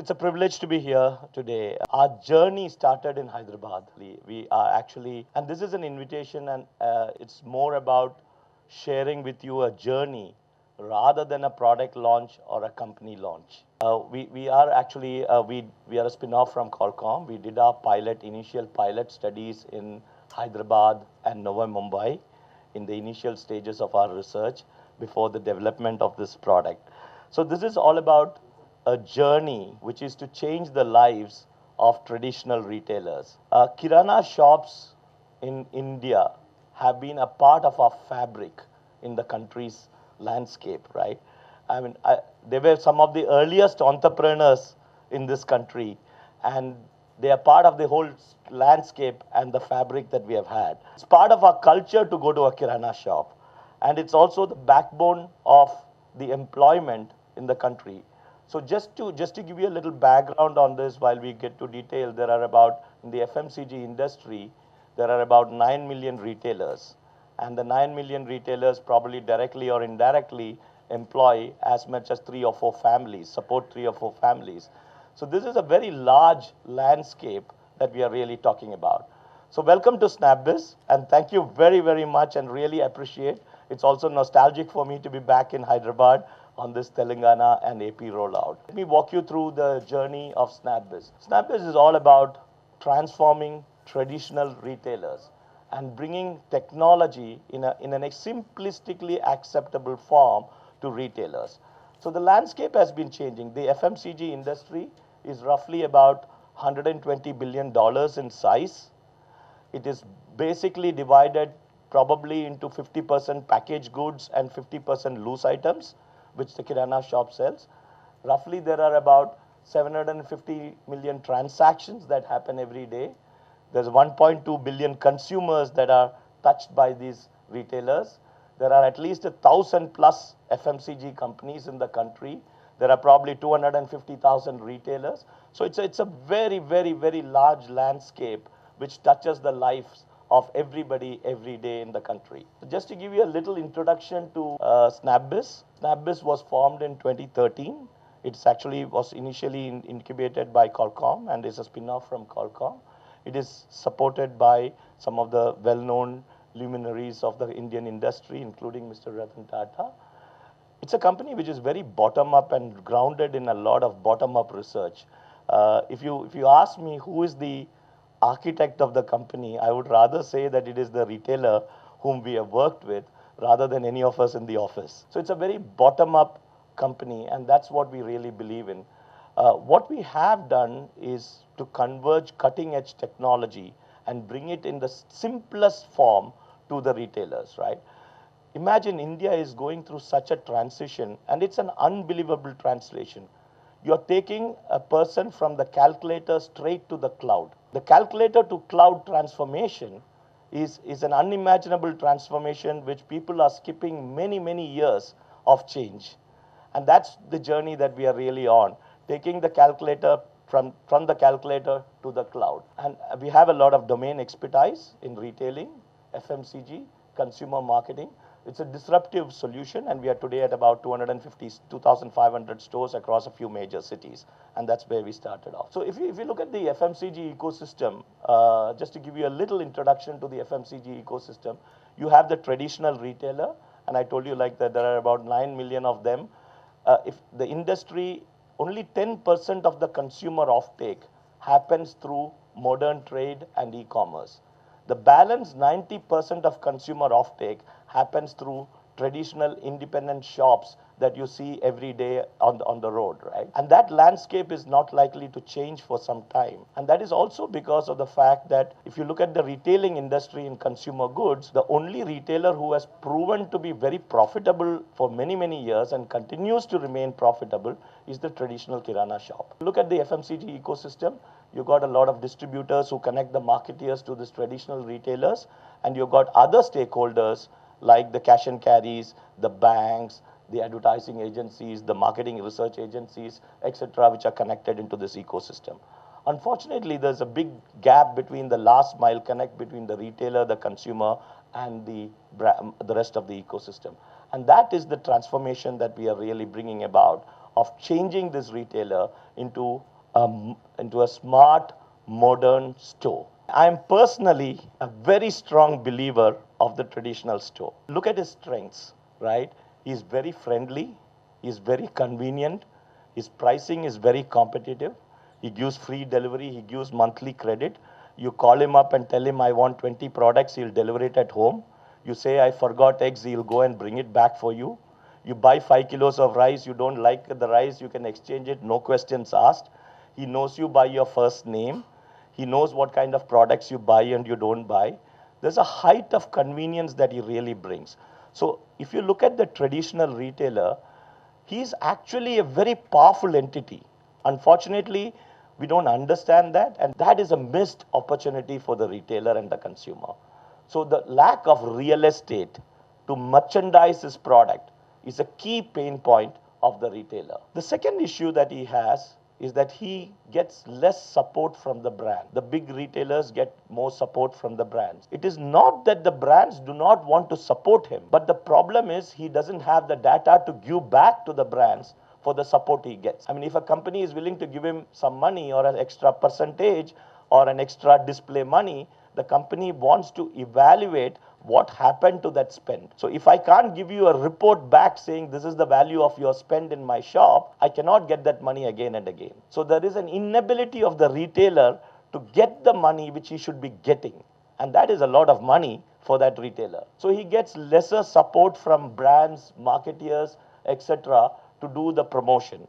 It's a privilege to be here today. Our journey started in Hyderabad. We are actually, and this is an invitation, and it's more about sharing with you a journey rather than a product launch or a company launch. We are actually, we are a spin-off from Qualcomm. We did our initial pilot studies in Hyderabad and Navi Mumbai in the initial stages of our research before the development of this product. So this is all about a journey which is to change the lives of traditional retailers. Kirana shops in India have been a part of our fabric in the country's landscape, right? I mean, they were some of the earliest entrepreneurs in this country, and they are part of the whole landscape and the fabric that we have had. It's part of our culture to go to a Kirana shop, and it's also the backbone of the employment in the country. So just to give you a little background on this while we get to detail, there are about, in the FMCG industry, there are about 9 million retailers. And the 9 million retailers probably directly or indirectly employ as much as 3 or 4 families, support 3 or 4 families. So this is a very large landscape that we are really talking about. So welcome to SnapBizz, and thank you very, very much, and really appreciate. It's also nostalgic for me to be back in Hyderabad on this Telangana and AP rollout. Let me walk you through the journey of SnapBizz. SnapBizz is all about transforming traditional retailers and bringing technology in a simplistically acceptable form to retailers. So the landscape has been changing. The FMCG industry is roughly about $120 billion in size. It is basically divided probably into 50% packaged goods and 50% loose items, which the Kirana shop sells. Roughly, there are about 750 million transactions that happen every day. There's 1.2 billion consumers that are touched by these retailers. There are at least 1,000 plus FMCG companies in the country. There are probably 250,000 retailers. So it's a very, very, very large landscape which touches the lives of everybody every day in the country. Just to give you a little introduction to SnapBizz. SnapBizz was formed in 2013. It actually was initially incubated by Qualcomm and is a spin-off from Qualcomm. It is supported by some of the well-known luminaries of the Indian industry, including Mr. Ratan Tata. It's a company which is very bottom-up and grounded in a lot of bottom-up research. If you ask me who is the architect of the company, I would rather say that it is the retailer whom we have worked with rather than any of us in the office. So it's a very bottom-up company, and that's what we really believe in. What we have done is to converge cutting-edge technology and bring it in the simplest form to the retailers, right? Imagine India is going through such a transition, and it's an unbelievable translation. You're taking a person from the calculator straight to the cloud. The calculator to cloud transformation is an unimaginable transformation which people are skipping many, many years of change. And that's the journey that we are really on, taking the calculator from the calculator to the cloud. And we have a lot of domain expertise in retailing, FMCG, consumer marketing. It's a disruptive solution, and we are today at about 2,500 stores across a few major cities, and that's where we started off. So if you look at the FMCG ecosystem, just to give you a little introduction to the FMCG ecosystem, you have the traditional retailer, and I told you like that there are about 9 million of them. If the industry, only 10% of the consumer offtake happens through modern trade and e-commerce. The balance 90% of consumer offtake happens through traditional independent shops that you see every day on the road, right? And that landscape is not likely to change for some time. And that is also because of the fact that if you look at the retailing industry in consumer goods, the only retailer who has proven to be very profitable for many, many years and continues to remain profitable is the traditional Kirana shop. Look at the FMCG ecosystem. You got a lot of distributors who connect the marketeers to these traditional retailers, and you got other stakeholders like the cash and carries, the banks, the advertising agencies, the marketing research agencies, etc., which are connected into this ecosystem. Unfortunately, there's a big gap between the last mile connect between the retailer, the consumer, and the rest of the ecosystem. And that is the transformation that we are really bringing about, of changing this retailer into into a smart, modern store. I am personally a very strong believer of the traditional store. Look at his strengths, right? He's very friendly, he's very convenient, his pricing is very competitive, he gives free delivery, he gives monthly credit. You call him up and tell him, I want 20 products, he'll deliver it at home. You say, I forgot eggs, he'll go and bring it back for you. You buy 5 kilos of rice, you don't like the rice, you can exchange it, no questions asked. He knows you by your first name. He knows what kind of products you buy and you don't buy. There's a height of convenience that he really brings. So if you look at the traditional retailer, he's actually a very powerful entity. Unfortunately, we don't understand that, and that is a missed opportunity for the retailer and the consumer. So the lack of real estate to merchandise his product is a key pain point of the retailer. The second issue that he has is that he gets less support from the brand. The big retailers get more support from the brands. It is not that the brands do not want to support him, but the problem is he doesn't have the data to give back to the brands for the support he gets. I mean, if a company is willing to give him some money or an extra percentage or an extra display money, the company wants to evaluate what happened to that spend. So if I can't give you a report back saying this is the value of your spend in my shop, I cannot get that money again and again. So there is an inability of the retailer to get the money which he should be getting. And that is a lot of money for that retailer. So he gets lesser support from brands, marketeers, etc. to do the promotion.